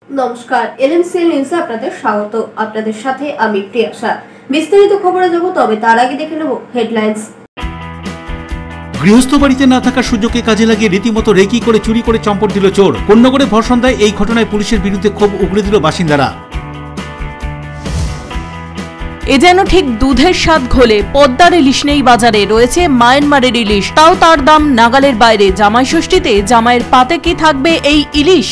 নমস্কার, এলএমসিএল নিউজে আপনাদের স্বাগত। আপনাদের সাথে আমি প্রিয়াশা। বিস্তারিত খবরে যাব, তবে তার আগে দেখে নেব হেডলাইন্স। গৃহস্থ বাড়িতে না থাকার সুযোগকে কাজে লাগিয়ে রীতিমতো রেকি করে চুরি করে চম্পট দিল চোর। কোন্নগরে ভর সন্ধ্যায় এই ঘটনায় পুলিশের বিরুদ্ধে ক্ষোভ উগড়ে দিল বাসিন্দারা। এ যেন ঠিক দুধের স্বাদ ঘোলে। পদ্মার ইলিশ নেই বাজারে, রয়েছে মায়ানমারের ইলিশ, তাও তার দাম নাগালের বাইরে। জামাই ষষ্ঠীতে জামাইয়ের পাতে কি থাকবে এই ইলিশ?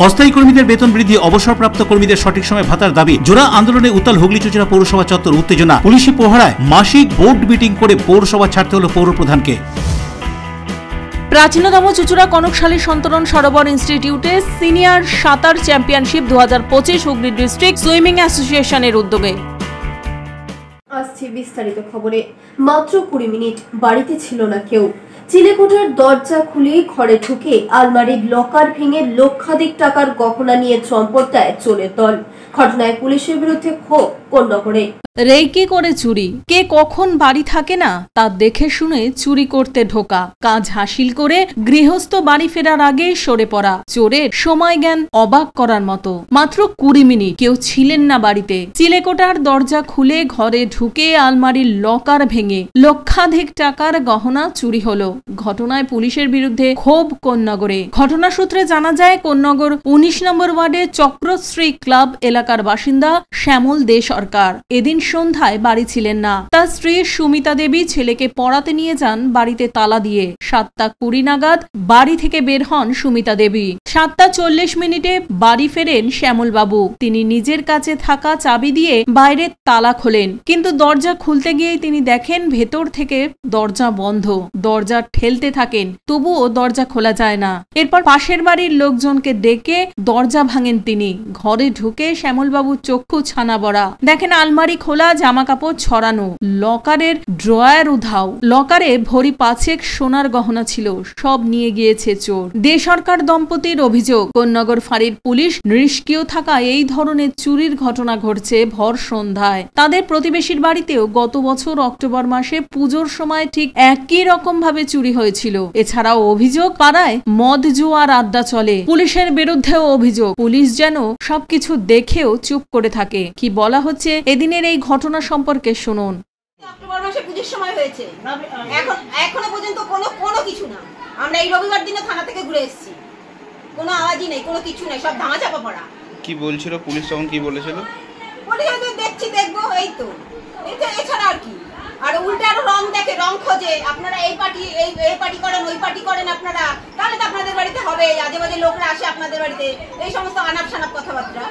অস্থায়ী কর্মীদের বেতন বৃদ্ধি, অবসরপ্রাপ্ত কর্মীদের সঠিক সময় ভাতার দাবি। জোড়া আন্দোলনে উত্তাল হুগলি চুঁচুড়া পৌরসভা চত্বর, উত্তেজনা। পুলিশি প্রহরায় মাসিক বোর্ড মিটিং করে পৌরসভা ছাড়তে হলো পৌরপ্রধানকে। প্রাচীনতম চুঁচুড়া কনকশালী সন্তরণ সরোবর ইনস্টিটিউটে সিনিয়র সাঁতার চ্যাম্পিয়নশিপ 2025 হুগলি ডিস্ট্রিক্ট সুইমিং অ্যাসোসিয়েশনের উদ্যোগে। আসছে বিস্তারিত খবরে। মাত্র 20 মিনিট বাড়িতে ছিল না কেউ। চিলেকোঠার দরজা খুলে ঘরে ঢুকে আলমারির লকার ভেঙে লক্ষাধিক টাকার গহনা নিয়ে চম্পট দেয় চোরের দল। ঘটনায় পুলিশের বিরুদ্ধে ক্ষোভ কোন্নগরে। রেকি করে চুরি, কে কখন বাড়ি থাকে না তা দেখে শুনে চুরি করতে ঢোকা, কাজ হাসিল করে গৃহস্থ বাড়ি ফেরার আগে সরে পড়া। চোরের সময় জ্ঞান অবাক করার মতো। মাত্র 20 মিনিট কেউ ছিলেন না বাড়িতে, চিলেকোঠার দরজা খুলে ঘরে ঢুকে আলমারির লকার ভেঙে লক্ষাধিক টাকার গহনা চুরি হলো। ঘটনায় পুলিশের বিরুদ্ধে ক্ষোভ কোন্নগরে। ঘটনা সূত্রে জানা যায়, কোন্নগর 19 নম্বর ওয়ার্ডের চক্রশ্রী ক্লাব এলাকার বাসিন্দা শ্যামল দে সরকার এদিন সন্ধ্যায় বাড়ি ছিলেন না। তার স্ত্রী সুমিতা দেবী ছেলেকে পড়াতে নিয়ে যান বাড়িতে তালা দিয়ে। 7:20 নাগাদ বাড়ি থেকে বের হন সুমিতা দেবী। 7:40 মিনিটে বাড়ি ফেরেন শ্যামল বাবু। তিনি নিজের কাছে থাকা চাবি দিয়ে বাইরের তালা খোলেন, কিন্তু দরজা খুলতে গিয়েই তিনি দেখেন ভেতর থেকে দরজা বন্ধ। দরজা ঠেলতে থাকেন, তবুও দরজা খোলা যায় না। এরপর পাশের বাড়ির লোকজনকে ডেকে দরজা ভাঙেন তিনি। ঘরে ঢুকে শ্যামলবাবু চক্ষু ছানা বড়া, দেখেন আলমারি খোলা, জামা কাপড় ছড়ানো, লকারের ড্রয়ার উধাও। লকারে ভরি 5 সোনার গহনা ছিল, সব নিয়ে গিয়েছে চোর। দে সরকার দম্পতির অভিযোগ, কোন্নগর ফাঁড়ির পুলিশ নিষ্ক্রিয় থাকায় এই ধরনের চুরির ঘটনা ঘটছে ভর সন্ধ্যায়। তাদের প্রতিবেশীর বাড়িতেও গত বছর অক্টোবর মাসে পুজোর সময় ঠিক একই রকম ভাবে চুরি হয়েছিল। এছাড়াও অভিযোগ, পাড়ায় মদ জুয়ার আড্ডা চলে। পুলিশের বিরুদ্ধেও অভিযোগ, পুলিশ যেন সবকিছু দেখেও চুপ করে থাকে। কি বলা হচ্ছে এদিনের এই ঘটনা সম্পর্কে শুনুন। অক্টোবর মাসে পুজোর সময় হয়েছে, এখনো পর্যন্ত কোনো কিছু না। আমরা এই রবিবার দিনে থানা থেকে ঘুরে এসেছি, কোনো আওয়াজই নেই, কোনো কিছু নেই, সব ধামাচাপা পড়া। কি বলছিল পুলিশ তখন? কি বলেছিল? দেখবো, এই তো, এছাড়া আর কি। আর উল্টে আরো রং দেখে, রং খোঁজে। আপনারা এই পার্টি করেন, ওই পার্টি করেন, আপনারা তাহলে তো আপনাদের বাড়িতে হবে। আজে বাজে লোকরা আসে আপনাদের বাড়িতে, এই সমস্ত আনাপ সানাপ কথাবার্তা।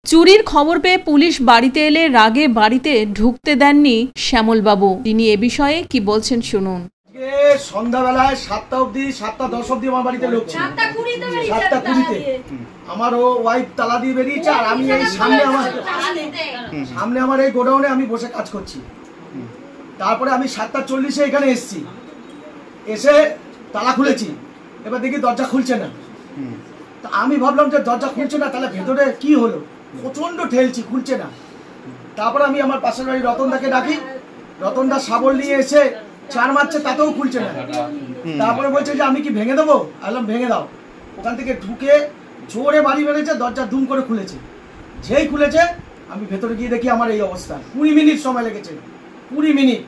চুরির খবর পেয়ে পুলিশ বাড়িতে এলে রাগে বাড়িতে ঢুকতে দেননি শ্যামলবাবু। তিনি এ বিষয়ে কি বলছেন শুনুন। সন্ধ্যাবেলায় 7টা অবধি, 7:10 অবধি আমার বাড়িতে লোক ছিল। 7:20 আমার ওয়াইফ তালা দিয়ে বেরিয়েছে, আর আমি এই সামনে আমার এই গোডাউনে আমি বসে কাজ করছি। তারপরে আমি 7:40 এখানে এসেছি, এসে তালা খুলেছি। এবার দেখি দরজা খুলছে না। তা আমি ভাবলাম যে দরজা খুলছে না, তাহলে ভেতরে কি হলো। প্রচন্ড ঠেলছি, খুলছে না। তারপরে আমি আমার পাশের বাড়ি রতনদাকে ডাকি, রতনদা শাবল নিয়ে এসে চার মারছে, তাতেও খুলছে না। তারপরে বলছে যে আমি কি ভেঙে দেবো? আলাম ভেঙে দাও। ওখান থেকে ঢুকে জোরে বাড়ি মেরেছে, দরজা দুম করে খুলেছে। যেই খুলেছে আমি ভেতরে গিয়ে দেখি আমার এই অবস্থা। 20 মিনিট সময় লেগেছে, 20 মিনিট।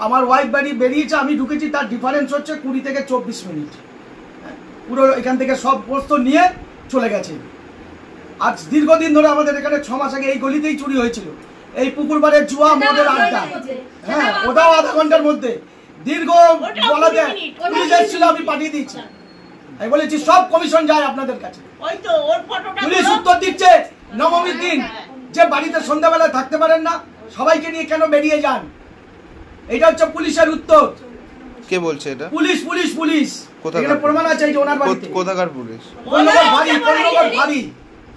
আমার ওয়াইফ বাড়ি বেরিয়েছে, আমি ঢুকেছি, তার ডিফারেন্স হচ্ছে 20 থেকে 24 মিনিট। পুরো এখান থেকে সব বস্তু নিয়ে চলে গেছে। আজ দীর্ঘদিন ধরে আমাদের এখানে 6 মাস আগে এই গলিতেই চুরি হয়েছিল। এই পুকুর পাড়ে জুয়া মদের আড্ডা, হ্যাঁ, ওটাও আধা ঘন্টার মধ্যে। দীর্ঘ বলা যায় পুলিশ এসেছিল, আমি পাঠিয়ে দিচ্ছি। আমি বলেছি সব কমিশন যায় আপনাদের কাছে। পুলিশ উত্তর দিচ্ছে নবমীর দিন যে বাড়িতে সন্ধ্যাবেলা থাকতে পারেন না, সবাইকে নিয়ে কেন বেরিয়ে যান। এটা হচ্ছে পুলিশের উত্তর। কে বলছে এটা? পুলিশ। এখানে প্রমাণ আছে, এই যে ওনার বাড়িতে। কোথাকার পুলিশ?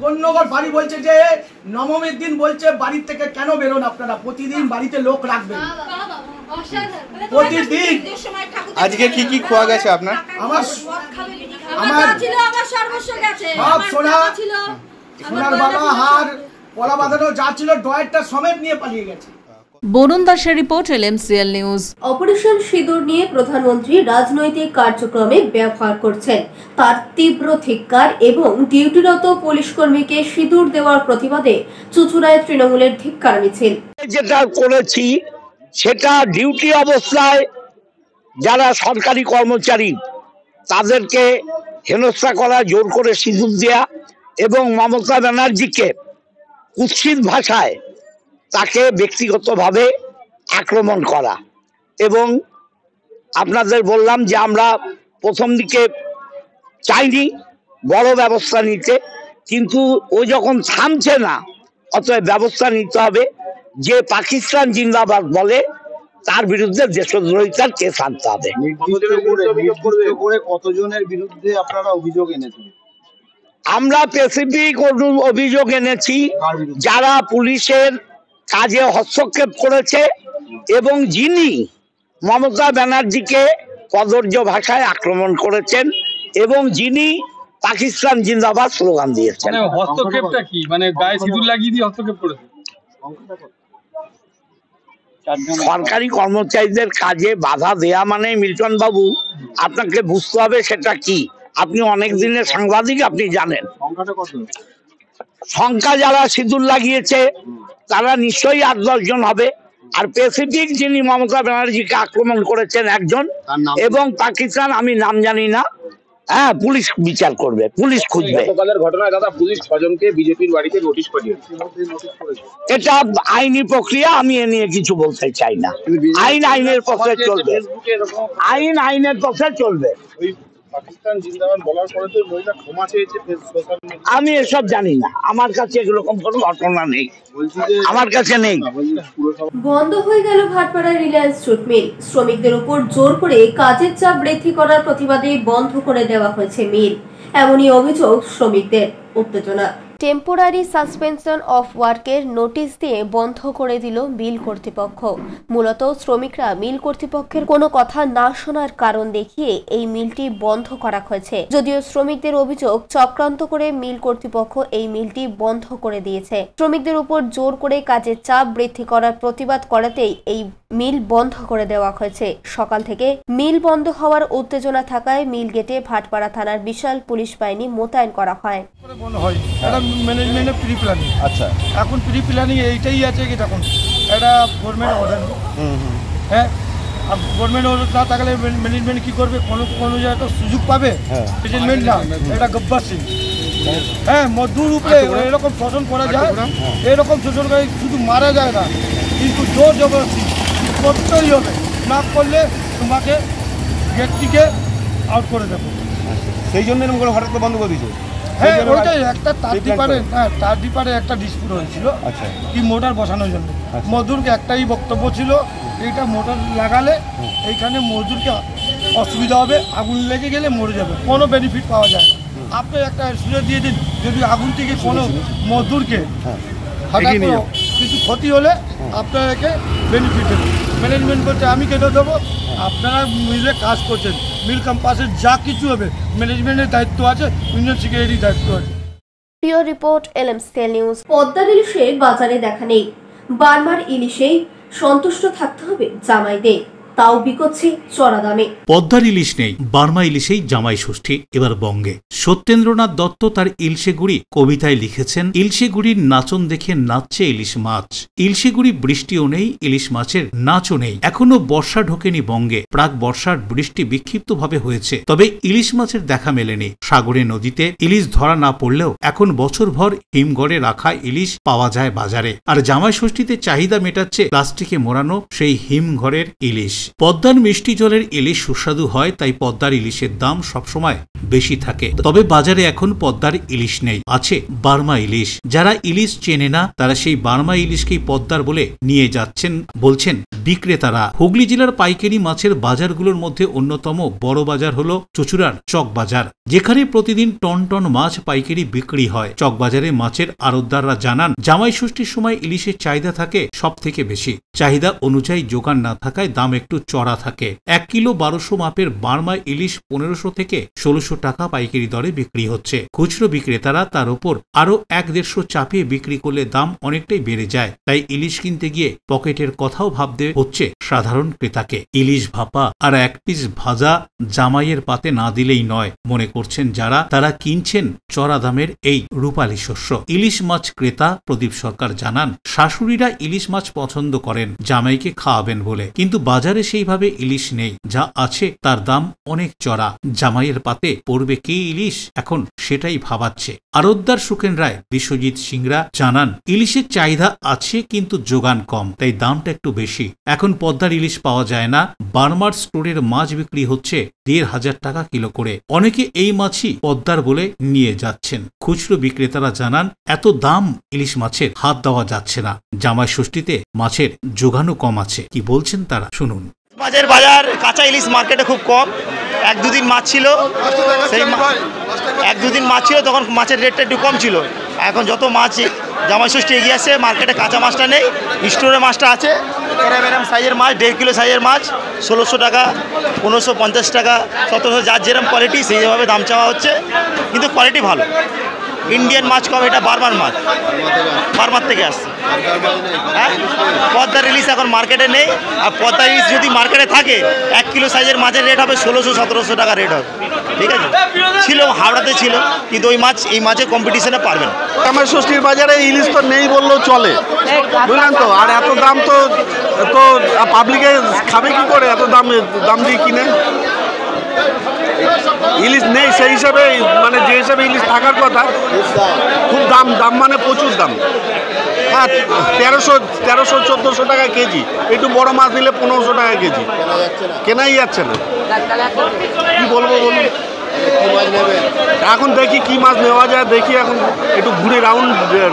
কোন্নগর বাড়ি বলছে যে নবমীর দিন বলছে বাড়ির থেকে কেন বেরোন আপনারা, প্রতিদিন বাড়িতে লোক রাখবেন, প্রতিদিন। আজকে কি কি খোয়া গেছে আপনার? আমার সব সোনার বাবা, হার, পলা বাঁধানো যা ছিল, ড্রয়ারটা সমেত নিয়ে পালিয়ে গেছে। বরুণ দাসের রিপোর্ট, LMCL নিউজ। অপারেশন সিঁদুর নিয়ে প্রধানমন্ত্রী রাজনৈতিক কার্যক্রমে ব্যবহার করছেন, তার তীব্র ধিক্কার এবং ডিউটিরত পুলিশ কর্মীকে সিঁদুর দেওয়ার প্রতিবাদে চুঁচুড়ায় তৃণমূলের ধিক্কার মিছিল। যেটা করেছি সেটা ডিউটি অবস্থায় যারা সরকারি কর্মচারী তাদেরকে হেনস্থা করা, জোর করে সিঁদুর দেয়া এবং মমতা ব্যানার্জিকে কুৎসিত ভাষায় তাকে ব্যক্তিগতভাবে আক্রমণ করা। এবং আপনাদের বললাম যে আমরা প্রথম দিকে চাইনি বড় ব্যবস্থা নিতে, কিন্তু ও যখন থামছে না অতএব ব্যবস্থা নিতে হবে। যে পাকিস্তান জিন্দাবাদ বলে তার বিরুদ্ধে দেশদ্রোহিতার কেস আনতে হবে। কতজনের বিরুদ্ধে আপনারা অভিযোগ এনেছেন? আমরা স্পেসিফিক অভিযোগ এনেছি যারা পুলিশের কাজে হস্তক্ষেপ করেছে এবং যিনি মমতা ব্যানার্জিকে কদর্য ভাষায় আক্রমণ করেছেন এবং যিনি পাকিস্তান জিন্দাবাদ স্লোগান দিয়েছেন। হস্তক্ষেপটা কি, মানে গায়ে সিঁদুর লাগিয়ে দিয়ে হস্তক্ষেপ করেছে? সরকারি কর্মচারীদের কাজে বাধা দেয়া মানে মিল্টন বাবু আপনাকে বুঝতে হবে সেটা কি। আপনি অনেক দিনের সাংবাদিক, আপনি জানেন সংখ্যা যারা সিঁদুর লাগিয়েছে তারা নিশ্চয়ই 8-10 জন হবে। আর স্পেসিফিক যিনি মমতা ব্যানার্জিকে আক্রমণ করেছেন একজন, এবং পাকিস্তান আমি নাম জানি না। হ্যাঁ, পুলিশ বিচার করবে, পুলিশ খুঁজবে। গতকালের ঘটনায় দাদা পুলিশ 6 জনকে বিজেপির বাড়িতে নোটিশ পাঠিয়েছে। এটা আইনি প্রক্রিয়া, আমি এ নিয়ে কিছু বলতে চাই না। আইন আইনের পক্ষে চলবে, আইন আইনের পক্ষে চলবে। পাকিস্তান জিন্দাবাদ বলার পরে তো মহিলা ক্ষমা চেয়েছে সোশ্যাল মিডিয়ায়। আমি এসব জানি না, আমার কাছে এরকম কোনো ঘটনা নেই, আমার কাছে নেই। বন্ধ হয়ে গেল ভাটপাড়ার রিলায়েন্স জুট মিল। শ্রমিকদের উপর জোর করে কাজের চাপ বৃদ্ধি করার প্রতিবাদে বন্ধ করে দেওয়া হয়েছে মিল, এমনই অভিযোগ শ্রমিকদের। উত্তেজনা। টেম্পোরারি সাসপেনশন অফ ওয়ার্কের নোটিশ দিয়ে বন্ধ করে দিল মিল কর্তৃপক্ষ। মূলত শ্রমিকরা মিল কর্তৃপক্ষের কোনো কথা না শোনার কারণ দেখিয়ে এই মিলটি বন্ধ করা হয়েছে। যদিও শ্রমিকদের অভিযোগ, চক্রান্ত করে মিল কর্তৃপক্ষ এই মিলটি বন্ধ করে দিয়েছে। শ্রমিকদের উপর জোর করে কাজের চাপ বৃদ্ধি করার প্রতিবাদ করাতেই এই মিল বন্ধ করে দেওয়া হয়েছে। সকাল থেকে মিল বন্ধ হওয়ার উত্তেজনা থাকায় মিল গেটে ভাটপাড়া থানার বিশাল পুলিশ বাহিনী মোতায়েন করা হয়। ম্যানেজমেন্টের প্রি প্ল্যানিং। আচ্ছা, এখন প্রি প্ল্যানিং এইটাই আছে কি দেখুন, এটা গভর্নমেন্ট অর্ডার। হ্যাঁ, আর গভর্নমেন্ট অর্ডার না থাকলে ম্যানেজমেন্ট কি করবে? কোনো জায়গায় সুযোগ পাবে ম্যানেজমেন্ট না, এটা গব্বর সিং। হ্যাঁ, মজদুর উপরে এরকম শোষণ করা যায়, এরকম শোষণ করে শুধু মারা যায় না, কিন্তু জোর জবরদস্তি করতেই হবে, না করলে তোমাকে ব্যক্তিকে আউট করে দেবো। সেই জন্য এরকম করে হঠাৎ বন্ধ করে দিয়েছে। হ্যাঁ, ওইটাই একটা তার ডিপারে, হ্যাঁ তার ডিপারে একটা ডিসপুট হয়েছিল কি মোটর বসানোর জন্য। মজদুরকে একটাই বক্তব্য ছিল, এইটা মোটর লাগালে এইখানে মজদুরকে অসুবিধা হবে, আগুন লেগে গেলে মরে যাবে, কোনো বেনিফিট পাওয়া যায় না। আপনি একটা সুযোগ দিয়ে দিন, যদি আগুন থেকে কোনো মজদুরকে হঠাৎ কিছু ক্ষতি হলে আপনাকে বেনিফিট দেবে। ম্যানেজমেন্ট বলছে আমি কেন দেবো, আপনারা মিলে কাজ করছেন, মিল ক্যাম্পাসের যা কিছু হবে ম্যানেজমেন্টের দায়িত্ব আছে, ইউনিয়ন সেক্রেটারির দায়িত্ব আছে। প্রিয় রিপোর্ট, LMCL নিউজ। পদ্মার ইলিশের বাজারে দেখা নেই, বার্মার ইলিশেই সন্তুষ্ট থাকতে হবে জামাইদের, তাও বিকোচ্ছে চড়া দামে। পদ্মার ইলিশ নেই, বার্মা ইলিশেই জামাই ষষ্ঠী এবার বঙ্গে। সত্যেন্দ্রনাথ দত্ত তার ইলশেগুড়ি কবিতায় লিখেছেন, ইলশেগুড়ির নাচন দেখে নাচছে ইলিশ মাছ। ইলশেগুড়ি বৃষ্টিও নেই, ইলিশ মাছের নাচও নেই। এখনো বর্ষা ঢোকেনি বঙ্গে, প্রাক বর্ষার বৃষ্টি বিক্ষিপ্তভাবে হয়েছে, তবে ইলিশ মাছের দেখা মেলেনি। সাগরে নদীতে ইলিশ ধরা না পড়লেও এখন বছরভর হিমঘরে রাখা ইলিশ পাওয়া যায় বাজারে। আর জামাই ষষ্ঠীতে চাহিদা মেটাচ্ছে প্লাস্টিকে মোড়ানো সেই হিমঘরের ইলিশ। পদ্মার মিষ্টি জলের ইলিশ সুস্বাদু হয়, তাই পদ্মার ইলিশের দাম সবসময় বেশি থাকে। তবে বাজারে এখন পদ্মার ইলিশ নেই, আছে বার্মা ইলিশ। যারা ইলিশ চেনে না তারা সেই বার্মা ইলিশকেই পদ্মার বলে নিয়ে যাচ্ছেন বলছেন বিক্রেতারা। হুগলি জেলার পাইকারি মাছের বাজারগুলোর মধ্যে অন্যতম বড় বাজার হলো চুঁচুড়ার চক বাজার, যেখানে প্রতিদিন টন টন মাছ পাইকারি বিক্রি হয়। চক বাজারে মাছের আড়তদাররা জানান, জামাই ষষ্ঠীর সময় ইলিশের চাহিদা থাকে সব থেকে বেশি। চাহিদা অনুযায়ী যোগান না থাকায় দাম একটু চড়া থাকে। 1 কিলো 1200 মাপের বার্মা ইলিশ 1500 থেকে 1600 টাকা পাইকারি দরে বিক্রি হচ্ছে। খুচরো বিক্রেতারা তার উপর আরো 1-150 চাপিয়ে বিক্রি করলে দাম অনেকটাই বেড়ে যায়। তাই ইলিশ কিনতে গিয়ে পকেটের কথাও ভাবতে হচ্ছে সাধারণ ক্রেতাকে। ইলিশ ভাপা আর 1 পিস ভাজা জামাইয়ের পাতে না দিলেই নয় মনে করছেন যারা, তারা কিনছেন চড়া দামের এই রূপালী শস্য। ইলিশ মাছ ক্রেতা প্রদীপ সরকার জানান, শাশুড়িরা ইলিশ মাছ পছন্দ করেন জামাইকে খাওয়াবেন বলে, কিন্তু বাজারে সেইভাবে ইলিশ নেই। যা আছে তার দাম অনেক চড়া। জামাইয়ের পাতে পড়বে কি ইলিশ, এখন সেটাই ভাবাচ্ছে। আরতদার সুখেন রায় বিশ্বজিৎ সিংরা জানান, ইলিশের চাহিদা আছে কিন্তু যোগান কম, তাই দামটা একটু বেশি। এখন পদ্মার ইলিশ পাওয়া যায় না। বার্মার স্টোরের মাছ বিক্রি হচ্ছে 1500 টাকা কিলো করে। অনেকে এই মাছই পদ্মার বলে নিয়ে যাচ্ছেন। খুচরো বিক্রেতারা জানান, এত দাম ইলিশ মাছের হাত দেওয়া যাচ্ছে না। জামাই ষষ্ঠীতে মাছের যোগানও কম আছে। কি বলছেন তারা, শুনুন। মাছের বাজার কাঁচা ইলিশ মার্কেটে খুব কম। 1-2 দিন মাছ ছিল, সেই 1-2 দিন মাছ ছিল, তখন মাছের রেটটা একটু কম ছিল। এখন যত মাছ জামাই ষষ্ঠী এগিয়ে আসছে, মার্কেটে কাঁচা মাছটা নেই, স্টোরে মাছটা আছে। এরম সাইজের মাছ, 1.5 কিলো সাইজের মাছ 1600 টাকা, 1550 টাকা, 1700, যার যেরকম কোয়ালিটি সেইভাবে দাম চাওয়া হচ্ছে। কিন্তু কোয়ালিটি ভালো। ইন্ডিয়ান মাছ কম, এটা বার্মার মাছ, বার্মার থেকে আসছে। হ্যাঁ, পদ্মার ইলিশ এখন মার্কেটে নেই। আর পদ্মার ইলিশ যদি মার্কেটে থাকে, 1 কিলো সাইজের মাছের রেট হবে 1600-1700 টাকা রেট হবে। ঠিক আছে, ছিল হাওড়াতে ছিল, কিন্তু ওই মাছ এই মাছের কম্পিটিশনে পারবেন। জামাই ষষ্ঠীর বাজারে ইলিশ তো নেই বললেও চলে, বুঝলেন তো। আর এত দাম তো পাবলিকে খাবে কি করে, এত দাম দিয়ে কিনে। ইলিশ নেই সেই হিসাবে, মানে যে হিসাবে ইলিশ থাকার কথা, খুব দাম মানে প্রচুর দাম। হ্যাঁ, 1300-1400 টাকা কেজি। একটু বড় মাছ নিলে 1500 টাকা কেজি, কেনাই যাচ্ছে না। কি বলবো বলুন, এখন দেখি কি মাছ নেওয়া যায়, দেখি এখন একটু ঘুরে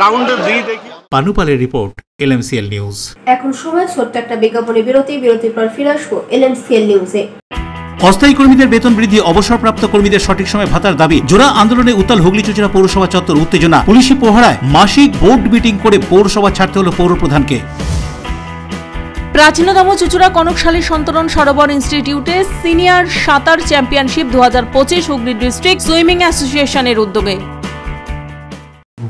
রাউন্ডে দিই দেখি। পানুপালের রিপোর্ট, LMCL নিউজ। এখন সময় ছোট্ট একটা বিজ্ঞাপনী বিরতির পর ফিরে আসবো LMCL নিউজে। অস্থায়ী কর্মীদের বেতন বৃদ্ধি, অবসরপ্রাপ্ত কর্মীদের সঠিক সময় ভাতার দাবি। জোড়া আন্দোলনে উত্তাল হুগলি চুঁচুড়া পৌরসভা চত্বর, উত্তেজনা। পুলিশি প্রহরায় মাসিক বোর্ড মিটিং করে পৌরসভা ছাড়তে হলো পৌরপ্রধানকে। প্রাচীনতম চুঁচুড়া কনকশালী সন্তরণ সরোবর ইনস্টিটিউটে সিনিয়র সাঁতার চ্যাম্পিয়নশিপ 2025 হুগলি ডিস্ট্রিক্ট সুইমিং অ্যাসোসিয়েশনের উদ্যোগে।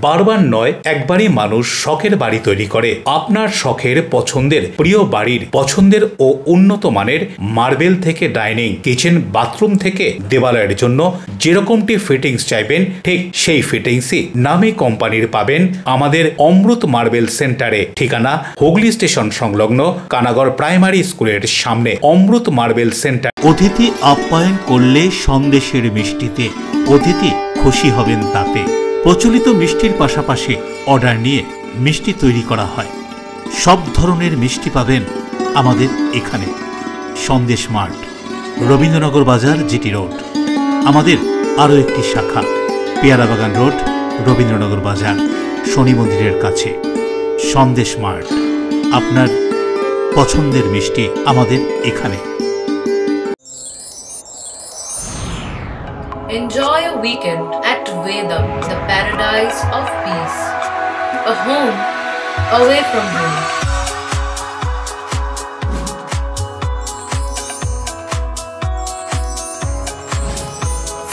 বারবার নয়, একবারই মানুষ শখের বাড়ি তৈরি করে। আপনার শখের পছন্দের প্রিয় বাড়ির পছন্দের ও উন্নত মানের মার্বেল থেকে ডাইনিং, কিচেন, বাথরুম থেকে দেওয়ালের জন্য যেরকমটি ফিটিংস চাইবেন, ঠিক সেই ফিটিংসই নামী কোম্পানির পাবেন আমাদের অমৃত মার্বেল সেন্টারে। ঠিকানা হুগলি স্টেশন সংলগ্ন কানাগড় প্রাইমারি স্কুলের সামনে। অমৃত মার্বেল সেন্টার। অতিথি আপ্যায়ন করলে সন্দেশের মিষ্টিতে, অতিথি খুশি হবেন তাতে। প্রচলিত মিষ্টির পাশাপাশি অর্ডার নিয়ে মিষ্টি তৈরি করা হয়। সব ধরনের মিষ্টি পাবেন আমাদের এখানে। সন্দেশ মার্ট, রবীন্দ্রনগর বাজার, জিটি রোড। আমাদের আরও একটি শাখা পেয়ারাবাগান রোড, রবীন্দ্রনগর বাজার, শনি মন্দিরের কাছে। সন্দেশ মার্ট, আপনার পছন্দের মিষ্টি আমাদের এখানে। Enjoy a weekend at Vedam, the paradise of peace. A home away from home.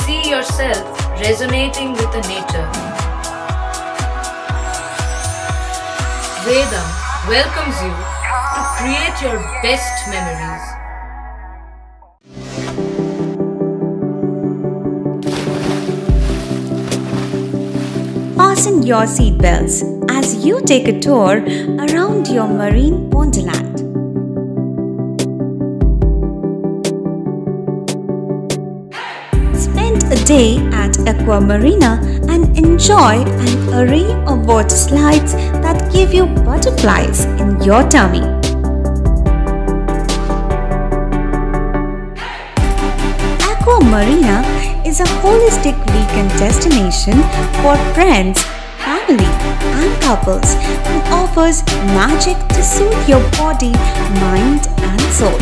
See yourself resonating with the nature. Vedam welcomes you to create your best memories. Fasten your seatbelts as you take a tour around your marine wonderland. Spend a day at Aqua Marina and enjoy an array of water slides that give you butterflies in your tummy. Aqua Marina is a holistic weekend destination for friends, family and couples and offers magic to soothe your body, mind and soul.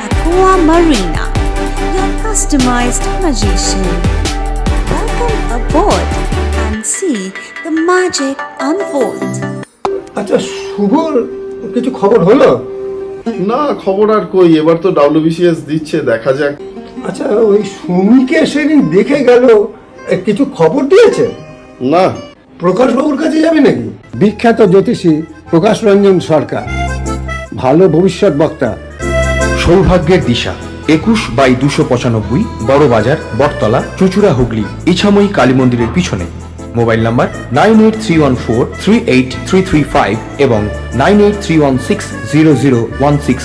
Aqua Marina, your customized magician. Welcome aboard and see the magic unfold. আচ্ছা শুভর কিছু খবর হলো? না খবর আর কই, এবার তো WBCS দিচ্ছে, দেখা যাক। আচ্ছা ওই সুমিকে সেদিন দেখে গেল, কিছু খবর দিয়েছে? না। প্রকাশ বাবুর কাছে যাবে নাকি? বিখ্যাত জ্যোতিষী প্রকাশ রঞ্জন সরকার, ভালো ভবিষ্যৎ বক্তা। সৌভাগ্যের দিশা 21/295 বড় বাজার, বটতলা, চুচুড়া, হুগলি, ইছাময়ী কালী মন্দিরের পিছনে। মোবাইল নাম্বার 9831438335 এবং 9831600016।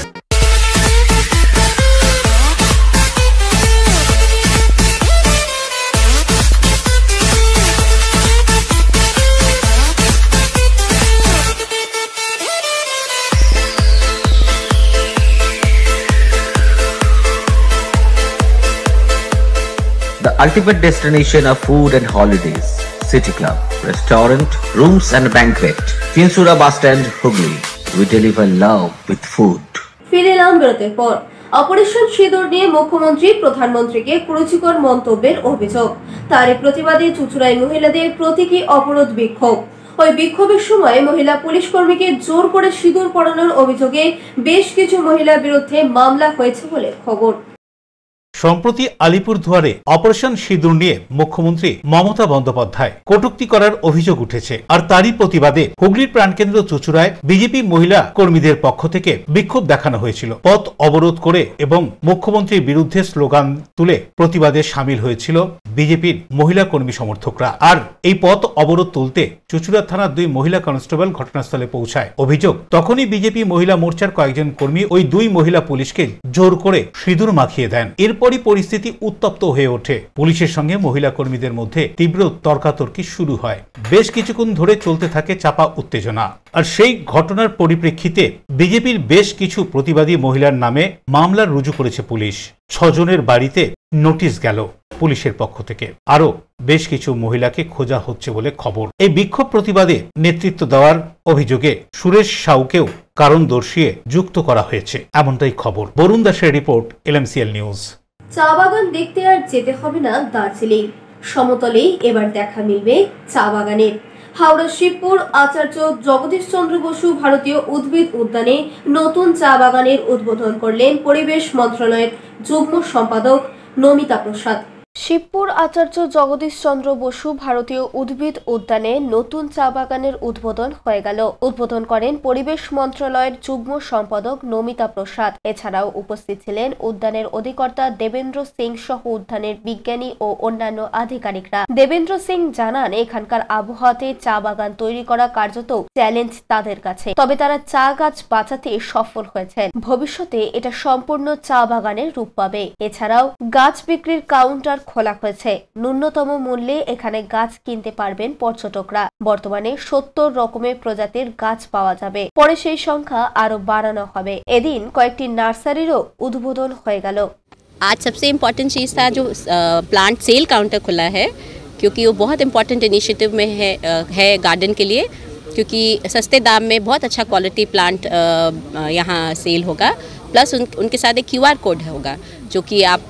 The ultimate destination of food and holidays. City Club, restaurant, rooms and banquet. Chinsura Bus Stand, Hugli. We deliver love with food. ফিরে এলাম বিরতির পর। অপারেশন সিঁদুর নিয়ে মুখ্যমন্ত্রী প্রধানমন্ত্রীকে কুরুচিকর মন্তব্যের অভিযোগ। তারই প্রতিবাদে চুঁচুড়ায় মহিলাদের প্রতীকী অবরোধ বিক্ষোভ। ওই বিক্ষোভের সময় মহিলা পুলিশ কর্মীকে জোর করে সিঁদুর পরানোর অভিযোগে বেশ কিছু মহিলার বিরুদ্ধে মামলা হয়েছে বলে খবর। সম্প্রতি আলিপুরদুয়ারে অপারেশন সিঁদুর নিয়ে মুখ্যমন্ত্রী মমতা বন্দ্যোপাধ্যায় কটূক্তি করার অভিযোগ উঠেছে। আর তারই প্রতিবাদে হুগলির প্রাণকেন্দ্র চুঁচুড়ায় বিজেপি মহিলা কর্মীদের পক্ষ থেকে বিক্ষোভ দেখানো হয়েছিল। পথ অবরোধ করে এবং মুখ্যমন্ত্রীর বিরুদ্ধে স্লোগান তুলে প্রতিবাদে সামিল হয়েছিল বিজেপির মহিলা কর্মী সমর্থকরা। আর এই পথ অবরোধ তুলতে চুঁচুড়া থানার 2 মহিলা কনস্টেবল ঘটনাস্থলে পৌঁছায়। অভিযোগ, তখনই বিজেপি মহিলা মোর্চার কয়েকজন কর্মী ওই 2 মহিলা পুলিশকে জোর করে সিঁদুর মাখিয়ে দেন। এরপরই পরিস্থিতি উত্তপ্ত হয়ে ওঠে। পুলিশের সঙ্গে মহিলা কর্মীদের মধ্যে তীব্র তর্কাতর্কি শুরু হয়। বেশ কিছুক্ষণ ধরে চলতে থাকে চাপা উত্তেজনা। আর সেই ঘটনার পরিপ্রেক্ষিতে বিজেপির বেশ কিছু প্রতিবাদী মহিলার নামে মামলা রুজু করেছে পুলিশ। 6 জনের বাড়িতে নোটিশ গেল পুলিশের পক্ষ থেকে। আরো বেশ কিছু মহিলাকে খোঁজা হচ্ছে বলে খবর। এই বিক্ষোভ প্রতিবাদে নেতৃত্ব দেওয়ার অভিযোগে সুরেশ সাউকেও কারণ দর্শিয়ে যুক্ত করা হয়েছে, এমনটাই খবর। বরুণ দাসের রিপোর্ট, LMCL নিউজ। চা বাগান দেখতে আর যেতে হবে না দার্জিলিং, সমতলেই এবার দেখা মিলবে চা বাগানের। হাওড়া শিবপুর আচার্য জগদীশ চন্দ্র বসু ভারতীয় উদ্ভিদ উদ্যানে নতুন চা বাগানের উদ্বোধন করলেন পরিবেশ মন্ত্রণালয়ের যুগ্ম সম্পাদক নমিতা প্রসাদ। শিবপুর আচার্য জগদীশ চন্দ্র বসু ভারতীয় উদ্ভিদ উদ্যানে নতুন চা বাগানের উদ্বোধন হয়ে গেল। উদ্বোধন করেন পরিবেশ মন্ত্রণালয়ের যুগ্ম সম্পাদক নমিতা প্রসাদ। এছাড়াও উপস্থিত ছিলেন উদ্যানের অধিকর্তা দেবেন্দ্র সিং সহ উদ্যানের বিজ্ঞানী ও অন্যান্য আধিকারিকরা। দেবেন্দ্র সিং জানান, এখানকার আবহাওয়াতে চা বাগান তৈরি করা কার্যত চ্যালেঞ্জ তাদের কাছে, তবে তারা চা গাছ বাঁচাতে সফল হয়েছেন। ভবিষ্যতে এটা সম্পূর্ণ চা বাগানের রূপ পাবে। এছাড়াও গাছ বিক্রির কাউন্টার খোলা হয়েছে। ন্যূনতম মূল্যে এখানে গাছ কিনতে পারবেন পর্যটকরা। বর্তমানে 70 রকমের প্রজাতির গাছ পাওয়া যাবে, পরে সেই সংখ্যা আরো বাড়ানো হবে। এদিন কয়েকটি নার্সারিরও উদ্বোধন হয়ে গেল। आज सबसे इम्पोर्टेंट चीज़ था जो प्लांट सेल काउंटर खुला है, क्योंकि वो बहुत इम्पोर्टेंट इनिशिएटिव में है गार्डन के लिए, क्योंकि सस्ते दाम में बहुत अच्छा क्वालिटी प्लांट यहाँ सेल होगा। प्लस उनके साथ एक QR कोड होगा जो कि आप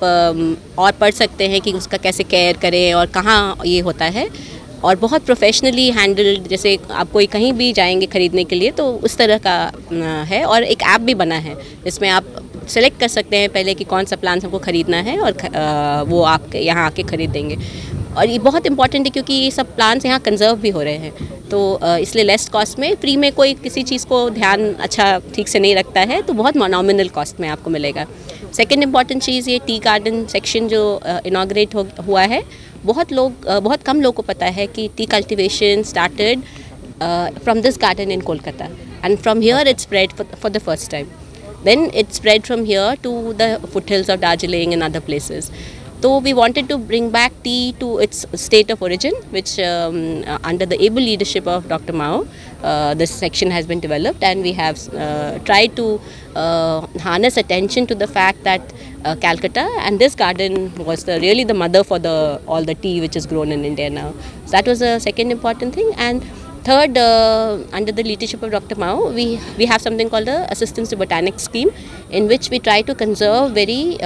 और पढ़ सकते हैं कि उसका कैसे केयर करें और कहाँ ये होता है, और बहुत प्रोफेशनली हैंडल्ड, जैसे आप कोई कहीं भी जाएंगे खरीदने के लिए तो उस तरह का है। और एक ऐप भी बना है जिसमें आप सेलेक्ट कर सकते हैं पहले कि कौन सा प्लान हमको ख़रीदना है, और वो आप यहाँ आके ख़रीद देंगे। और ये बहुत इंपॉर्टेंट है क्योंकि ये सब प्लान्स यहाँ कंजर्व भी हो रहे हैं, तो इसलिए लेस कॉस्ट में, फ्री में कोई किसी चीज़ को ध्यान अच्छा ठीक से नहीं रखता है तो बहुत नॉमिनल कॉस्ट में आपको मिलेगा। सेकेंड इम्पॉर्टेंट चीज़, ये टी गार्डन सेक्शन जो इनाग्रेट हुआ है, बहुत कम लोगों को पता है कि T cultivation started from this garden in Kolkata, and from here it spread for the first time. Then it spread from here to the foothills of Darjeeling and other places. So we wanted to bring back tea to its state of origin, which under the able leadership of Dr. Mao, this section has been developed, and we have tried to harness attention to the fact that Calcutta and this garden was really the mother for all the tea which is grown in India now. So that was a second important thing. And Third, under the leadership of Dr. Mao, we have something called the Assistance to Botanics scheme, in which we try to conserve very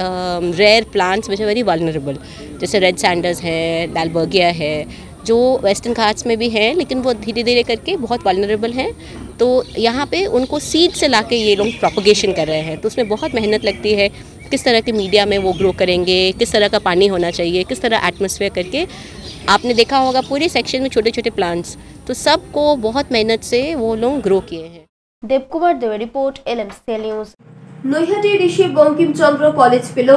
rare plants which are very vulnerable. जैसे red Sanders है, डालबर्गिया है, जो western Ghats में भी हैं, लेकिन वो धीरे धीरे करके बहुत वल्नरेबल हैं। तो यहाँ पे उनको सीड से लाके ये लोग प्रोपगेशन कर रहे हैं, तो उसमें बहुत मेहनत लगती है। किस तरह के मीडिया में वो ग्रो करेंगे, किस तरह का पानी होना चाहिए, किस तरह एटमॉस्फेयर करके, आपने देखा होगा पूरे सेक्शन में छोटे छोटे प्लांट्स, तो सबको बहुत मेहनत से वो लोग ग्रो किए हैं। देवकुमार देव रिपोर्ट, LMCL न्यूज। নৈহাটি ঋষি বঙ্কিমচন্দ্র কলেজ পেল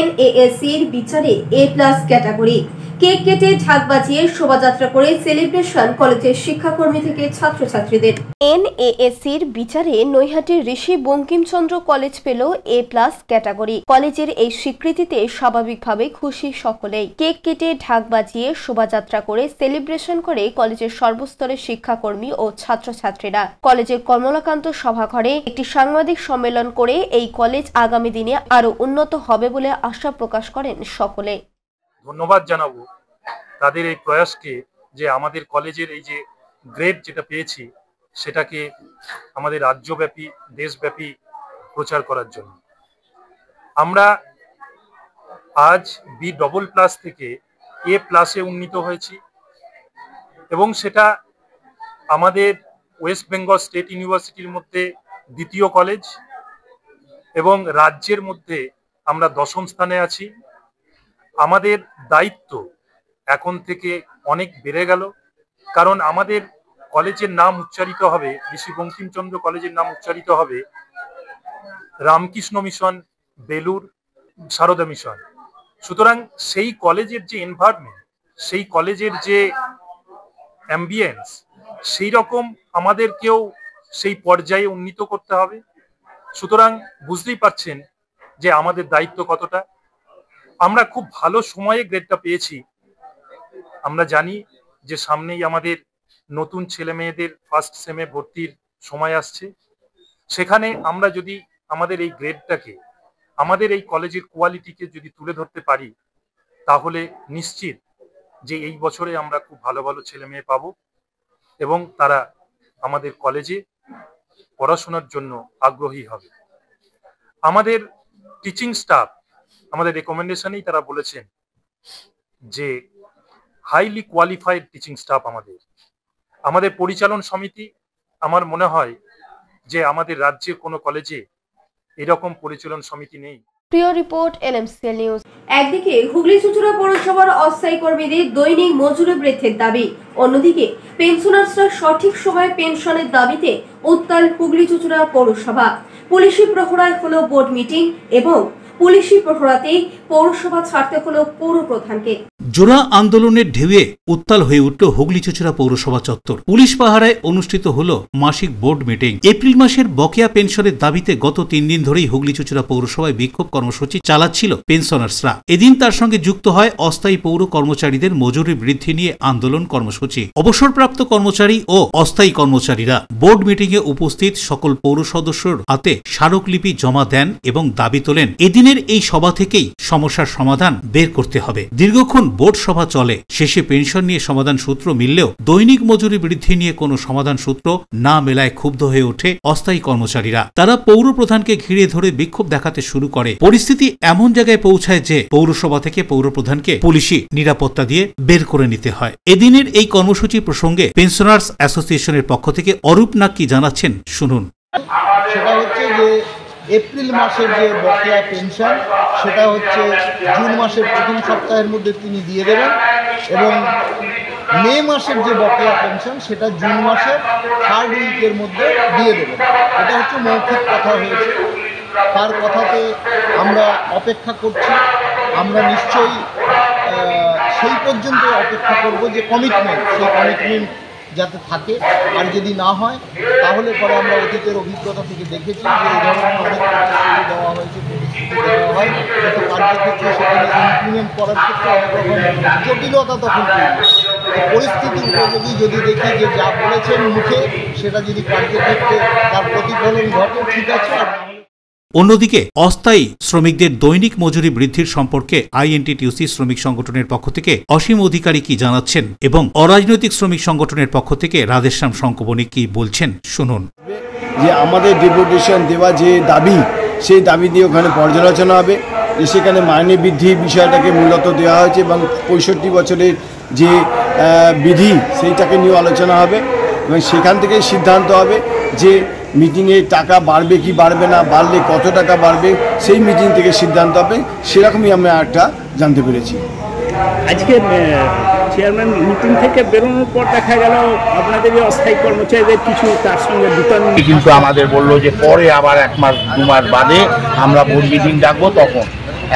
NASEর বিচারে A+ ক্যাটাগরি। কেক কেটে ঢাক বাজিয়ে শোভাযাত্রা করে সেলিব্রেশন কলেজের শিক্ষাকর্মী থেকে ছাত্রছাত্রীদের। NASEর বিচারে নৈহাটির ঋষি বঙ্কিমচন্দ্র কলেজ পেল A+ ক্যাটাগরি। কলেজের এই স্বীকৃতিতে স্বাভাবিকভাবে খুশি সকলেই। কেক কেটে ঢাক বাজিয়ে শোভাযাত্রা করে সেলিব্রেশন করে কলেজের সর্বস্তরের শিক্ষাকর্মী ও ছাত্রছাত্রীরা। কলেজের কমলাকান্ত সভাঘরে একটি সাংবাদিক সম্মেলন করে এই কলেজ আগামী দিনে আরো উন্নত হবে বলে আশা প্রকাশ করেন সকলে। ধন্যবাদ জানাবো তাদের এই প্রয়াসকে, যে আমাদের কলেজের এই যে গ্রেড যেটা পেয়েছি সেটাকে আমাদের রাজ্যব্যাপী দেশব্যাপী প্রচার করার জন্য। আমরা আজ B++ থেকে A+ উন্নীত হয়েছি এবং সেটা আমাদের ওয়েস্ট বেঙ্গল স্টেট ইউনিভার্সিটির মধ্যে দ্বিতীয় কলেজ এবং রাজ্যের মধ্যে আমরা 10ম স্থানে আছি। আমাদের দায়িত্ব এখন থেকে অনেক বেড়ে গেল, কারণ আমাদের কলেজের নাম উচ্চারিত হবে, ঋষি বঙ্কিমচন্দ্র কলেজের নাম উচ্চারিত হবে রামকৃষ্ণ মিশন, বেলুর, সারদা মিশন। সুতরাং সেই কলেজের যে এনভায়রনমেন্ট, সেই কলেজের যে অ্যাম্বিয়েন্স, সেই রকম আমাদেরকেও সেই পর্যায়ে উন্নীত করতে হবে। সুতরাং বুঝতেই পারছেন যে আমাদের দায়িত্ব কতটা। আমরা খুব ভালো সময়ে গ্রেডটা পেয়েছি। আমরা জানি যে সামনেই আমাদের নতুন ছেলে মেয়েদের ফার্স্ট সেমে ভর্তির সময় আসছে। সেখানে আমরা যদি আমাদের এই গ্রেডটাকে, আমাদের এই কলেজের কোয়ালিটিকে যদি তুলে ধরতে পারি, তাহলে নিশ্চিত যে এই বছরে আমরা খুব ভালো ভালো ছেলে মেয়ে পাবো এবং তারা আমাদের কলেজে পড়াশোনার জন্য আগ্রহী হবে। আমাদের টিচিং স্টাফ, আমাদের রেকমেন্ডেশনেই তারা বলেছেন যে হাইলি কোয়ালিফাইড টিচিং স্টাফ আমাদের পরিচালন সমিতি। আমার মনে হয় যে আমাদের রাজ্যের কোনো কলেজে এরকম পরিচালন সমিতি নেই। প্রিয় রিপোর্ট, LMCL নিউজ। একদিকে হুগলি চুঁচুড়া পৌরসভার অস্থায়ী কর্মীদের দৈনিক মজুরি বৃদ্ধির দাবি, অন্যদিকে পেনশনার্সরা সঠিক সময়ে পেনশনের দাবিতে উত্তাল হুগলি চুঁচুড়া পৌরসভা। পুলিশি প্রহরায় হলো বোর্ড মিটিং এবং পুলিশি প্রহরাতেই পৌরসভা ছাড়তে হলো পৌর প্রধানকে। জোড়া আন্দোলনের ঢেউয়ে উত্তাল হয়ে উঠল হুগলি চুঁচুড়া পৌরসভা চত্বর। পুলিশ পাহারায় অনুষ্ঠিত হল মাসিক বোর্ড মিটিং। এপ্রিল মাসের বকেয়া পেনশনের দাবিতে গত 3 দিন ধরেই হুগলি চুঁচুড়া পৌরসভায় বিক্ষোভ কর্মসূচি চালাচ্ছিল পেনশনার্সরা। এদিন তার সঙ্গে যুক্ত হয় অস্থায়ী পৌর কর্মচারীদের মজুরি বৃদ্ধি নিয়ে আন্দোলন কর্মসূচি। অবসরপ্রাপ্ত কর্মচারী ও অস্থায়ী কর্মচারীরা বোর্ড মিটিংয়ে উপস্থিত সকল পৌর সদস্যর হাতে স্মারকলিপি জমা দেন এবং দাবি তোলেন এদিনের এই সভা থেকেই সমস্যার সমাধান বের করতে হবে। দীর্ঘক্ষণ বোর্ড সভা চলে, শেষে পেনশন নিয়ে সমাধান সূত্র মিললেও দৈনিক মজুরি বৃদ্ধি নিয়ে কোনো সমাধান সূত্র না মেলায় ক্ষুব্ধ হয়ে ওঠে অস্থায়ী কর্মচারীরা। তারা পৌর প্রধানকে ঘিরে ধরে বিক্ষোভ দেখাতে শুরু করে। পরিস্থিতি এমন জায়গায় পৌঁছায় যে পৌরসভা থেকে পৌর প্রধানকে পুলিশি নিরাপত্তা দিয়ে বের করে নিতে হয়। এদিনের এই কর্মসূচি প্রসঙ্গে পেনশনার্স অ্যাসোসিয়েশনের পক্ষ থেকে অরূপ নাগ কি জানাচ্ছেন শুনুন। সেটা হচ্ছে যে এপ্রিল মাসের যে বকেয়া পেনশন সেটা হচ্ছে জুন মাসের প্রথম সপ্তাহের মধ্যে তিনি দিয়ে দেবেন এবং মে মাসের যে বকেয়া পেনশন সেটা জুন মাসের 3rd উইকের মধ্যে দিয়ে দেবেন। এটা হচ্ছে মৌখিক কথা হয়েছে, তার কথাতে আমরা অপেক্ষা করছি। আমরা নিশ্চয়ই সেই পর্যন্ত অপেক্ষা করব যে কমিটমেন্ট, সেই কমিটমেন্ট যাতে থাকে। আর যদি না হয় তাহলে পরে আমরা অতীতের অভিজ্ঞতা থেকে দেখেছি যে এই ধরনের অনেক প্রতিশ্রুতি দেওয়া হয়েছে, প্রতিশ্রুতি দেওয়া হয়, কিন্তু কার্যক্ষেত্রে সেখানে ইমপ্লিমেন্ট করার ক্ষেত্রে অনেক রকম জটিলতা তখন পরিস্থিতি উপযোগী যদি দেখি যে যা বলেছেন মুখে সেটা যদি কার্যক্ষেত্রে তার প্রতিফলন ঘটে ঠিক আছে। আর অন্যদিকে অস্থায়ী শ্রমিকদের দৈনিক মজুরি বৃদ্ধির সম্পর্কে আইএনটিটিউসি শ্রমিক সংগঠনের পক্ষ থেকে অসীম অধিকারী কি জানাচ্ছেন এবং অরাজনৈতিক শ্রমিক সংগঠনের পক্ষ থেকে রাধেশ্যাম শঙ্কবণিক কি বলছেন শুনুন। যে আমাদের ডেপুটেশন দেওয়া যে দাবি, সেই দাবি নিয়ে ওখানে পর্যালোচনা হবে। সেখানে মাইনে বৃদ্ধির বিষয়টাকে মূলত দেওয়া হয়েছে এবং 65 বছরের যে বিধি সেইটাকে নিয়ে আলোচনা হবে এবং সেখান থেকে সিদ্ধান্ত হবে যে মিটিংয়ে টাকা বাড়বে কি বাড়বে না, বাড়লে কত টাকা বাড়বে, সেই মিটিং থেকে সিদ্ধান্ত হবে। সেরকমই আমরা একটা জানতে পেরেছি। আজকে চেয়ারম্যান মিটিং থেকে বেরোনোর পর দেখা গেল আপনাদের অস্থায়ী কর্মচারীদের কিছু তার সঙ্গে বিতরণ, কিন্তু আমাদের বললো যে পরে আবার 1 মাস 2 মাস বাদে আমরা বোর্ড মিটিং ডাকবো তখন।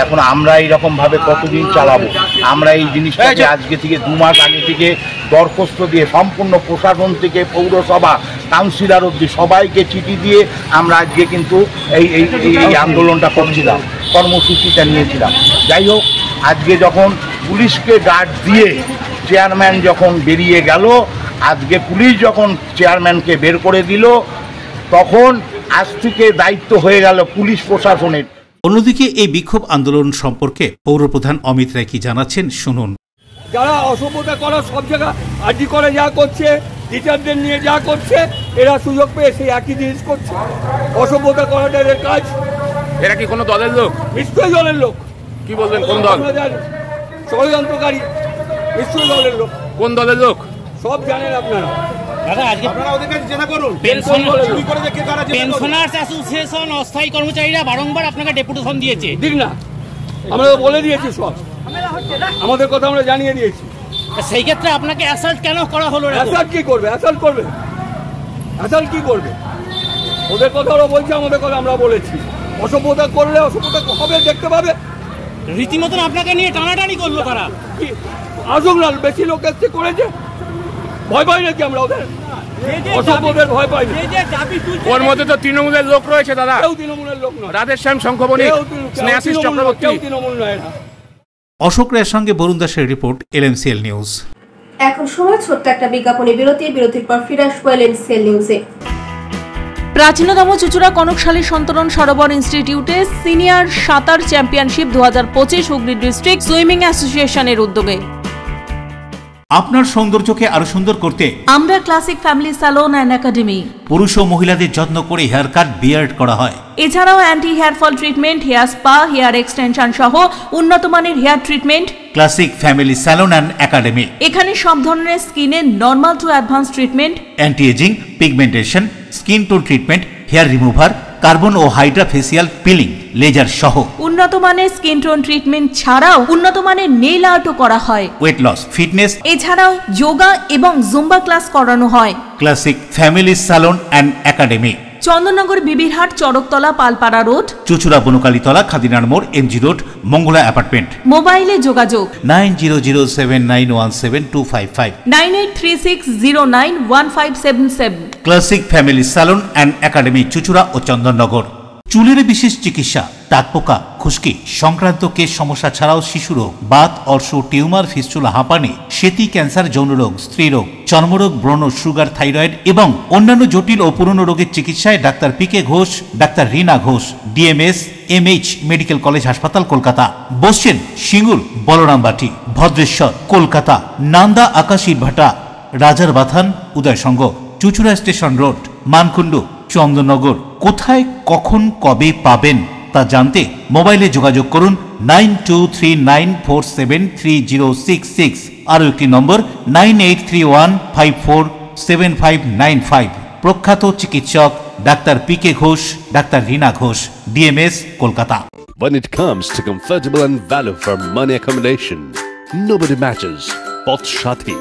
এখন আমরা এইরকমভাবে কতদিন চালাবো? আমরা এই জিনিসটাকে আজকে থেকে 2 মাস আগে থেকে দরখাস্ত দিয়ে সম্পূর্ণ প্রশাসন থেকে পৌরসভা কাউন্সিলর অবধি সবাইকে চিঠি দিয়ে আমরা আজকে কিন্তু এই আন্দোলনটা করছিলাম, কর্মসূচিটা নিয়েছিলাম। যাই হোক, আজকে যখন পুলিশকে গার্ড দিয়ে চেয়ারম্যান যখন বেরিয়ে গেল, আজকে পুলিশ যখন চেয়ারম্যানকে বের করে দিল, তখন আজ থেকে দায়িত্ব হয়ে গেল পুলিশ প্রশাসনের। অন্যদিকে এই বিক্ষোভ আন্দোলন সম্পর্কে পৌরপ্রধান অমিত রায় কি জানাচ্ছেন শুনুন। যারা অসভ্যতা করার সব জায়গা আর্জি করে যা করছে, টিচারদের নিয়ে যা করছে, এরা সুযোগ পেয়ে সেই একই জিনিস করছে। অসভ্যতা করাটা এদের কাজ। এরা কি কোনো দলের লোক? নিশ্চয়ই দলের লোক। কি বলবেন, কোন দল? ষড়যন্ত্রকারী, নিশ্চয়ই দলের লোক। কোন দলের লোক? সব জানেন আপনারা। পেনশনার্স অ্যাসোসিয়েশন অস্থায়ী কর্মচারীরা বারংবার আপনাকে ডেপুটেশন দিয়েছে। ঠিক না, আমরা বলে দিয়েছি সব, আমাদের কথা আমরা জানিয়ে দিয়েছি। সেই ক্ষেত্রে আপনাকে অ্যাসাল্ট কেন করা হলো? অ্যাসাল্ট কি করবে? অ্যাসাল্ট করবে? অ্যাসাল্ট কি করবে? ওদের কথা ওরা বলছে, আমাদের কথা আমরা বলেছি। অসভ্যতা করলে অসভ্যতা হবে, দেখতে পাবে। রীতিমতন আপনাকে নিয়ে টানাটানি করলো তারা। আসুক না, বেশি লোক এসছে করেছে, ভয় পাই নাকি আমরা ওদের? অসভ্যদের ভয় পাই না। ওর মধ্যে তো তৃণমূলের লোক রয়েছে দাদা। কেউ তৃণমূলের লোক নয়। রাধেশ্যাম শঙ্কবণিক, স্নেহাশিস চক্রবর্তী, কেউ তৃণমূল নয়। অশোক রায়ের সঙ্গে বরুণ দাসের রিপোর্ট, LMCL নিউজ। এখন সময় ছোট্ট একটা বিজ্ঞাপনী বিরতির পর ফিরে আসবো LMCL নিউজে। প্রাচীনতম চুচুড়া কনকশালী সন্তরণ সরোবর ইনস্টিটিউটে সিনিয়র সাঁতার চ্যাম্পিয়নশিপ 2025 হুগলি ডিস্ট্রিক্ট সুইমিং অ্যাসোসিয়েশনের উদ্যোগে। আপনার সৌন্দর্যকে আরো সুন্দর করতে আমরা classic family salon and academy. পুরুষ ও মহিলাদের যত্ন করে হেয়ার কাট, বিয়ার্ড করা হয়। এছাড়াও anti hair fall treatment, hair spa, hair extension সহ উন্নত মানের hair treatment. Classic family salon and academy. এখানে সব ধরনের স্কিনের normal to advance treatment, anti aging, pigmentation, skin tone treatment, hair remover, carbon ও হাইড্রা ফেসিয়াল পিলিং, লেজার সহ উন্নত মানের স্কিন টোন ট্রিটমেন্ট ছাড়াও উন্নত মানের নেইল আর্টও করা হয়। ওয়েট লস, ফিটনেস, এছাড়াও যোগা এবং জুম্বা ক্লাস করানো হয়। Classic family salon and academy, Chandannagar, Bibirhat, Charaktala, Palpara road, Chuchura, Bonkalitala, খাদিনার মোড়, MG রোড, মঙ্গলা অ্যাপার্টমেন্ট। মোবাইলে যোগাযোগ 9007917255, 9836091577। Classic family salon and academy, Chuchura ও চন্দননগর। চুলের বিশেষ চিকিৎসা, টাকপোকা, খুশকি সংক্রান্ত কেশ সমস্যা ছাড়াও শিশুরোগ, বাত, অর্শ, টিউমার, ফিস্টুলা, হাঁপানি, সেতি, ক্যান্সার, যৌনরোগ, স্ত্রীরোগ, চর্মরোগ, ব্রণ, সুগার, থাইরয়েড এবং অন্যান্য জটিল ও পুরনো রোগের চিকিৎসায় doctor PK Ghosh, doctor Rina Ghosh, DMS MH medical college হাসপাতাল, কলকাতা। বসছেন সিঙ্গুর, বলরামবাটি, ভদ্রেশ্বর, কলকাতা, নান্দা, আকাশীরভাটা, রাজার বাথান, উদয়সঙ্গ, চুচুড়া স্টেশন রোড, মানকুণ্ডু, চন্দননগর। কোথায়, কখন, কবে পাবেন তা জানতে মোবাইলে যোগাযোগ করুন 9239473066। আরও একটি নম্বর 9831547595। প্রখ্যাত চিকিৎসক doctor PK Ghosh, doctor Rina Ghosh, DMS, Kolkata. When it comes to comfortable and value for money accommodation, nobody matches Poth Shathi.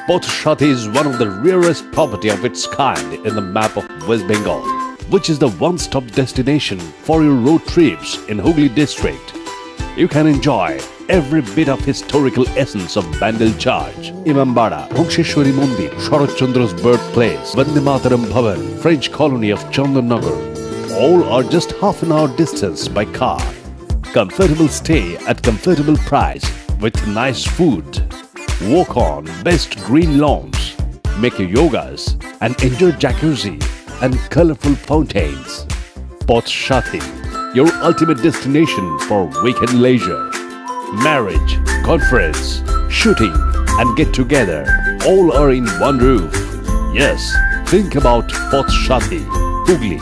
Poth Shathi is one of the rarest property of its kind in the map of West Bengal, which is the one-stop destination for your road trips in Hooghly district. You can enjoy every bit of historical essence of Bandel Church, Imambara, Bhongsheshwari Mandir, Sharat Chandra's birthplace, Vande Mataram Bhavan, French colony of Chandanagar. All are just half an hour distance by car. Comfortable stay at comfortable price with nice food. Walk on best green lawns, make your yogas and enjoy jacuzzi and colorful fountains. Poth Shathi, your ultimate destination for weekend leisure. Marriage, conference, shooting, and get together all are in one roof. Yes, think about Pothshati, Hooghly.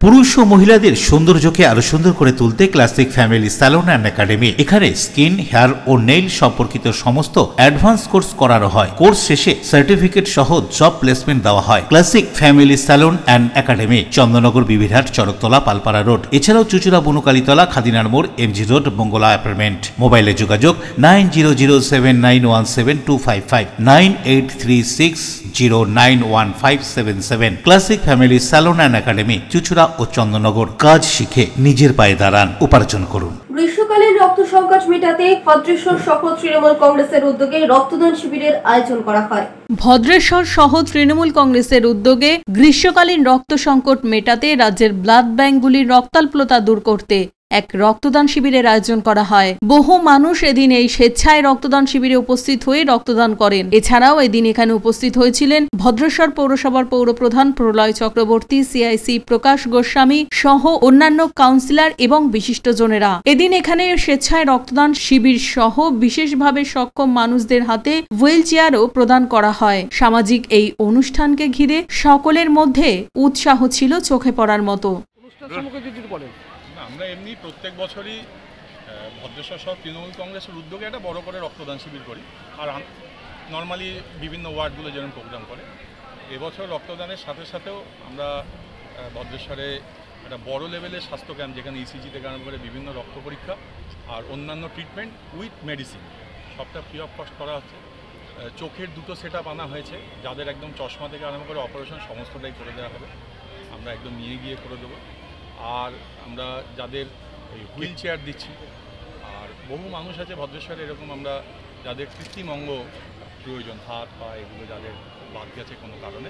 পুরুষ ও মহিলাদের সৌন্দর্যকে আরো সুন্দর করে তুলতে classic family salon and academy. এখানে skin, hair ও nail সম্পর্কিত সমস্ত অ্যাডভান্স কোর্স করানো হয়। কোর্স শেষে সার্টিফিকেট সহ জব প্লেসমেন্ট দেওয়া হয়। Classic family salon and academy, Chandannagar, Bibirhat, Charaktala, Palpara road, এছাড়াও চুচুড়া, বনুকালীতলা, খাদিনার মোড়, এমজি রোড, মঙ্গলা অ্যাপার্টমেন্ট। মোবাইলে যোগাযোগ 9007917255, 9836091577। Classic family salon and academy, Chuchura ও চন্দননগর। কাজ শিখে নিজের পায়ে দাঁড়ান, উপার্জন করুন। গ্রীষ্মকালীন রক্ত সংকট মেটাতে ভদ্রেশ্বর সহ তৃণমূল কংগ্রেসের উদ্যোগে রক্তদান শিবিরের আয়োজন করা হয়। ভদ্রেশ্বর সহ তৃণমূল কংগ্রেসের উদ্যোগে গ্রীষ্মকালীন রক্ত সংকট মেটাতে রাজ্যের ব্লাড ব্যাঙ্কগুলির রক্তাল্পতা দূর করতে এক রক্তদান শিবিরের আয়োজন করা হয়। বহু মানুষ এদিন এই স্বেচ্ছায় রক্তদান শিবিরে উপস্থিত হয়ে রক্তদান করেন। এছাড়াও এদিন এখানে উপস্থিত হয়েছিলেন ভদ্রেশ্বর পৌরসভার পৌরপ্রধান প্রলয় চক্রবর্তী, সিআইসি প্রকাশ গোস্বামী সহ অন্যান্য কাউন্সিলর এবং বিশিষ্টজনেরা। এদিন এখানে স্বেচ্ছায় রক্তদান শিবির সহ বিশেষভাবে সক্ষম মানুষদের হাতে হুইল চেয়ারও প্রদান করা হয়। সামাজিক এই অনুষ্ঠানকে ঘিরে সকলের মধ্যে উৎসাহ ছিল চোখে পড়ার মতো। আমরা এমনি প্রত্যেক বছরই ভদ্রেশ্বর সহ তৃণমূল কংগ্রেসের উদ্যোগে একটা বড় করে রক্তদান শিবির করি, আর নর্মালি বিভিন্ন ওয়ার্ডগুলো যেরকম প্রোগ্রাম করে। এবছর রক্তদানের সাথে সাথেও আমরা ভদ্রেশ্বরে একটা বড় লেভেলের স্বাস্থ্য ক্যাম্প, যেখানে ইসিজি থেকে আরম্ভ করে বিভিন্ন রক্ত পরীক্ষা আর অন্যান্য ট্রিটমেন্ট উইথ মেডিসিন সবটা ফ্রি অফ কস্ট করা হচ্ছে। চোখের দুটো সেট আপ আনা হয়েছে, যাদের একদম চশমা থেকে আরম্ভ করে অপারেশন সমস্তটাই করে দেওয়া হবে, আমরা একদম নিয়ে গিয়ে করে দেবো। আর আমরা যাদের ওই হুইল চেয়ার দিচ্ছি, আর বহু মানুষ আছে ভদ্রেশ্বরে এরকম আমরা যাদের কৃত্রিম অঙ্গ প্রয়োজন, হাত পা এগুলো যাদের বাদ গেছে কোনো কারণে,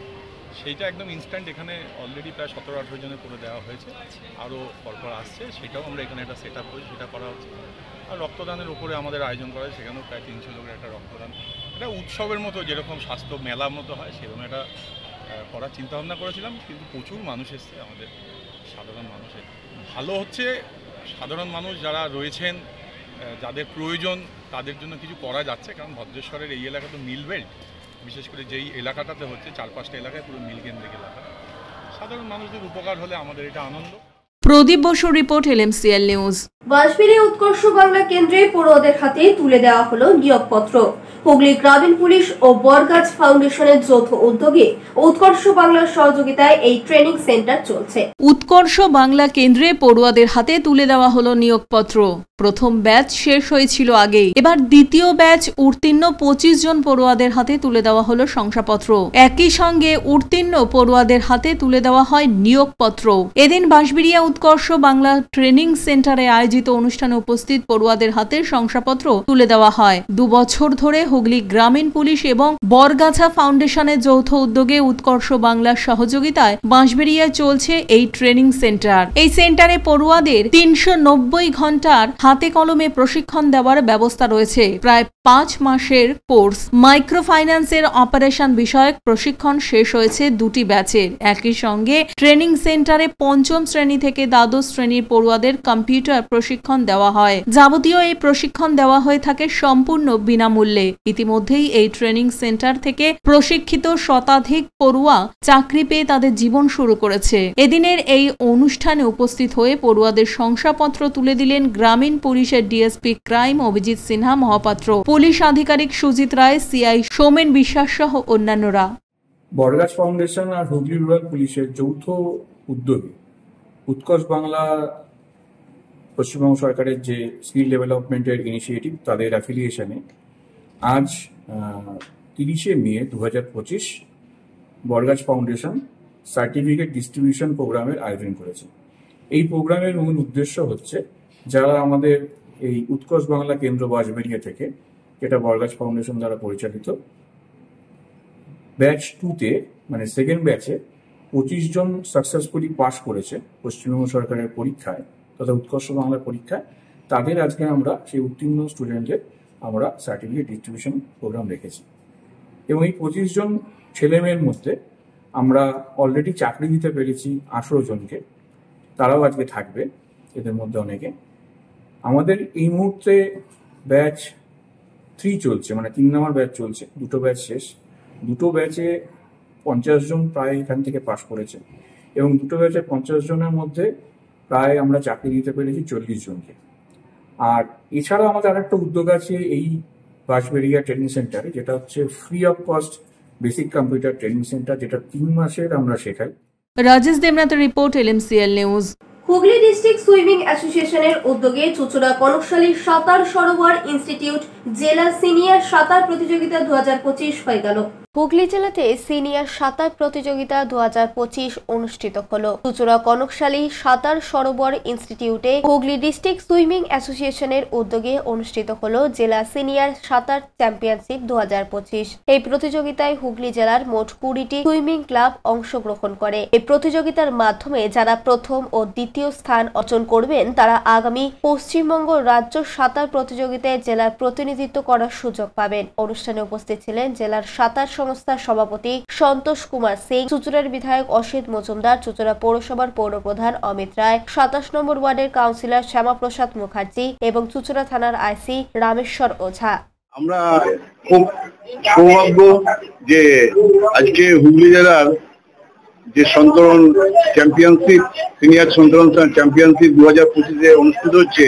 সেইটা একদম ইনস্ট্যান্ট এখানে অলরেডি প্রায় 17-18 জনের করে দেওয়া হয়েছে, আরও পরপর আসছে, সেটাও আমরা এখানে একটা সেট আপ করি, সেটা করা হচ্ছে। আর রক্তদানের উপরে আমাদের আয়োজন করা হয়, সেখানেও প্রায় 300 লোকের একটা রক্তদান, এটা উৎসবের মতো যেরকম স্বাস্থ্য মেলার মতো হয় সেরকম একটা করার চিন্তাভাবনা করেছিলাম। কিন্তু প্রচুর মানুষ এসছে, আমাদের সাধারণ মানুষের ভালো হচ্ছে। সাধারণ মানুষ যারা রয়েছেন, যাদের প্রয়োজন, তাদের জন্য কিছু করা যাচ্ছে, কারণ ভদ্রেশ্বরের এই এলাকা তো মিল বেল্ট, বিশেষ করে যেই এলাকাটাতে হচ্ছে 4-5টা এলাকায় পুরো মিল কেন্দ্রিক এলাকা। সাধারণ মানুষদের উপকার হলে আমাদের এটা আনন্দ। প্রদীপ বসুর রিপোর্ট, LMCL নিউজ। বাঁশবেড়ে উৎকর্ষ বাংলা কেন্দ্রে পড়ুয়াদের হাতে তুলে দেওয়া হলো নিয়োগপত্র। হুগলি গ্রামীণ পুলিশ ও বরগাছ ফাউন্ডেশনের যৌথ উদ্যোগে উৎকর্ষ বাংলার সহযোগিতায় এই ট্রেনিং সেন্টার চলছে। উৎকর্ষ বাংলা কেন্দ্রে পড়ুয়াদের হাতে তুলে দেওয়া হলো নিয়োগপত্র। প্রথম ব্যাচ শেষ হয়েছিল আগেই, এবার দ্বিতীয় ব্যাচ উত্তীর্ণ 25 জন পড়ুয়াদের হাতে তুলে দেওয়া হলো শংসাপত্র। একই সঙ্গে উত্তীর্ণ পড়ুয়াদের হাতে তুলে দেওয়া হয় নিয়োগপত্র। এদিন বাঁশবেড়িয়া উৎকর্ষ বাংলা ট্রেনিং সেন্টারে আয়োজিত অনুষ্ঠানে উপস্থিত পড়ুয়াদের হাতে শংসাপত্র তুলে দেওয়া হয়। 2 বছর ধরে হুগলি গ্রামীণ পুলিশ এবং বরগাছা ফাউন্ডেশনের যৌথ উদ্যোগে উৎকর্ষ বাংলার সহযোগিতায় বাঁশবেড়িয়ায় চলছে এই ট্রেনিং সেন্টার। এই সেন্টারে পড়ুয়াদের 390 ঘন্টার হাতে কলমে প্রশিক্ষণ দেওয়ার ব্যবস্থা রয়েছে। প্রায় 5 মাসের কোর্স। মাইক্রো ফাইন্যান্সের অপারেশন বিষয়ক প্রশিক্ষণ শেষ হয়েছে 2টি ব্যাচের। একই সঙ্গে ট্রেনিং সেন্টারে 5ম শ্রেণী থেকে দ্বাদশ শ্রেণীর পড়ুয়াদের কম্পিউটার প্রশিক্ষণ দেওয়া হয়। যাবতীয় এই প্রশিক্ষণ দেওয়া হয়ে থাকে সম্পূর্ণ বিনামূল্যে। ইতিমধ্যেই এই ট্রেনিং সেন্টার থেকে প্রশিক্ষিত শতাধিক পড়ুয়া চাকরি পেয়ে তাদের জীবন শুরু করেছে। এদিনের এই অনুষ্ঠানে উপস্থিত হয়ে পড়ুয়াদের শংসাপত্র তুলে দিলেন গ্রামীণ পুলিশের DSP crime Abhijit Sinha Mahapatra, police আধিকারিক সুজিত রায়, সিআই সৌমেন বিশ্বাস সহ অন্যান্যরা। বরগাছ ফাউন্ডেশন আর হুগলি রুরাল পুলিশের যৌথ উদ্যোগে উৎকর্ষ বাংলা পশ্চিমবঙ্গ সরকারের যে স্কিল ডেভেলপমেন্টের ইনিশিয়েটিভ, তাদের অ্যাফিলিয়েশনে আজ 30শে মে 2025 বরগাছ ফাউন্ডেশন সার্টিফিকেট ডিস্ট্রিবিউশন প্রোগ্রামের আয়োজন করেছে। এই প্রোগ্রামের মূল উদ্দেশ্য হচ্ছে, যারা আমাদের এই উৎকর্ষ বাংলা কেন্দ্র বাঁশবেড়িয়া থেকে, যেটা বরগাছ ফাউন্ডেশন দ্বারা পরিচালিত, ব্যাচ 2তে মানে সেকেন্ড ব্যাচে 25 জন সাকসেসফুলি পাস করেছে পশ্চিমবঙ্গ সরকারের পরীক্ষায় তথা উৎকর্ষ বাংলা পরীক্ষায়। তাদের আজকে আমরা সেই উত্তীর্ণ স্টুডেন্টদের আমরা সার্টিফিকেট ডিস্ট্রিবিউশন প্রোগ্রাম রেখেছি। এবং এই 25 জন ছেলেমেয়ের মধ্যে আমরা অলরেডি চাকরি দিতে পেরেছি 18 জনকে, তারাও আজকে থাকবে, এদের মধ্যে অনেকে। আমাদের এই মুহূর্তে ব্যাচ 3 চলছে, মানে 3 নম্বর ব্যাচ চলছে, 2টো ব্যাচ শেষ। 2টো ব্যাচে 50 জন প্রায় এখান থেকে পাশ করেছে, এবং 2টো ব্যাচে 50 জনের মধ্যে প্রায় আমরা চাকরি দিতে পেরেছি 40 জনকে। আর এছাড়াও আমাদের আরেকটা উদ্যোগ আছে এই বাঁশবেড়িয়া ট্রেনিং সেন্টারে, যেটা হচ্ছে free of cost basic computer training centre, যেটা 3 মাসের আমরা শেখাই। রাজেশ দেবনাথের report, LMCL news. Hooghly district swimming অ্যাসোসিয়েশনের উদ্যোগে চুঁচুড়া কনকশালী সাঁতার সরোবর ইনস্টিটিউট জেলা সিনিয়র সাঁতার প্রতিযোগিতা 2025 হয়ে গেল। হুগলি জেলাতে সিনিয়র সাঁতার প্রতিযোগিতা 2025 অনুষ্ঠিত হলো। চুঁচুড়া কনকশালী সাঁতার সরোবর ইনস্টিটিউটে হুগলি ডিস্ট্রিক্ট সুইমিং অ্যাসোসিয়েশনের উদ্যোগে অনুষ্ঠিত হলো জেলা সিনিয়র সাঁতার চ্যাম্পিয়নশিপ 2025। এই প্রতিযোগিতায় হুগলি জেলার মোট 20টি সুইমিং ক্লাব অংশগ্রহণ করে। এই প্রতিযোগিতার মাধ্যমে যারা প্রথম ও দ্বিতীয় স্থান অর্জন করবেন তারা আগামী পশ্চিমবঙ্গ রাজ্য সাঁতার প্রতিযোগিতায় জেলার প্রতিনিধিত্ব করার সুযোগ পাবেন। অনুষ্ঠানে উপস্থিত ছিলেন জেলার সাঁতার সংস্থার সভাপতি সন্তোষ কুমার সিং, চুঁচুড়ার বিধায়ক অসিত মজুমদার, চুঁচুড়া পৌরসভার পৌরপ্রধান অমিত রায়, 27 নম্বর ওয়ার্ডের কাউন্সিলর শ্যামাপ্রসাদ মুখার্জি এবং চুঁচুড়া থানার আইসি রামেশ্বর ওঝা। আমরা খুব সৌভাগ্য যে আজকে হুগলি জেলার যে সন্তরণ চ্যাম্পিয়নশিপ, সিনিয়র সন্তরণ চ্যাম্পিয়নশিপ 2025 অনুষ্ঠিত হচ্ছে,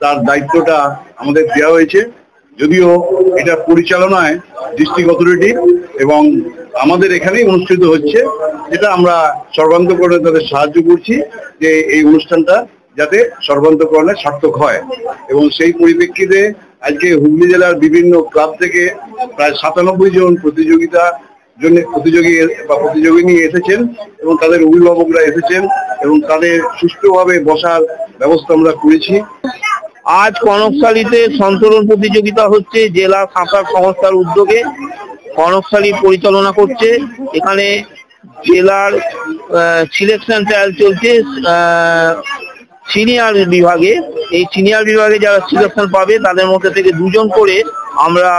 তার দায়িত্বটা আমাদের দেওয়া হয়েছে। যদিও এটা পরিচালনায় ডিস্ট্রিক্ট অথরিটি এবং আমাদের এখানেই অনুষ্ঠিত হচ্ছে, যেটা আমরা সর্বান্তকরণে তাদের সাহায্য করছি যে এই অনুষ্ঠানটা যাতে সর্বান্তকরণে সার্থক হয়। এবং সেই পরিপ্রেক্ষিতে আজকে হুগলি জেলার বিভিন্ন ক্লাব থেকে প্রায় 97 জন প্রতিযোগিনী এসেছেন এবং তাদের অভিভাবকরা এসেছেন এবং তাদের সুষ্ঠুভাবে বসার ব্যবস্থা আমরা করেছি। আজ কনকশালীতে সন্তরণ প্রতিযোগিতা হচ্ছে জেলা সাঁতার সংস্থার উদ্যোগে। কনকশালী পরিচালনা করছে। এখানে জেলার সিলেকশন ট্রায়াল চলছে সিনিয়র বিভাগে। এই সিনিয়র বিভাগে যারা সিলেকশন পাবে তাদের মধ্যে থেকে 2 জন করে আমরা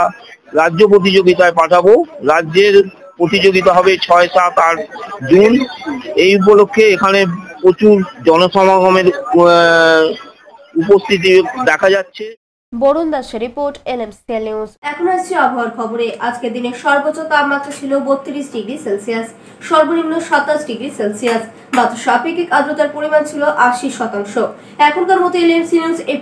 রাজ্য প্রতিযোগিতায় পাঠাবো। রাজ্যের প্রতিযোগিতা হবে 6, 7, 8 জুন। এই উপলক্ষে এখানে প্রচুর জনসমাগমের উপস্থিতি দেখা যাচ্ছে। বরুণ দাসের রিপোর্ট, LMCL নিউজ। এখন আসছে আবহাওয়ার খবরে। আজকের দিনে সর্বোচ্চ তাপমাত্রা ছিল 32 ডিগ্রি সেলসিয়াস, সর্বনিম্ন 27 ডিগ্রি সেলসিয়াস। বাতাসের আপেক্ষিক আর্দ্রতার পরিমাণ ছিল 80%। এখনকার মতো LMCL নিউজ এই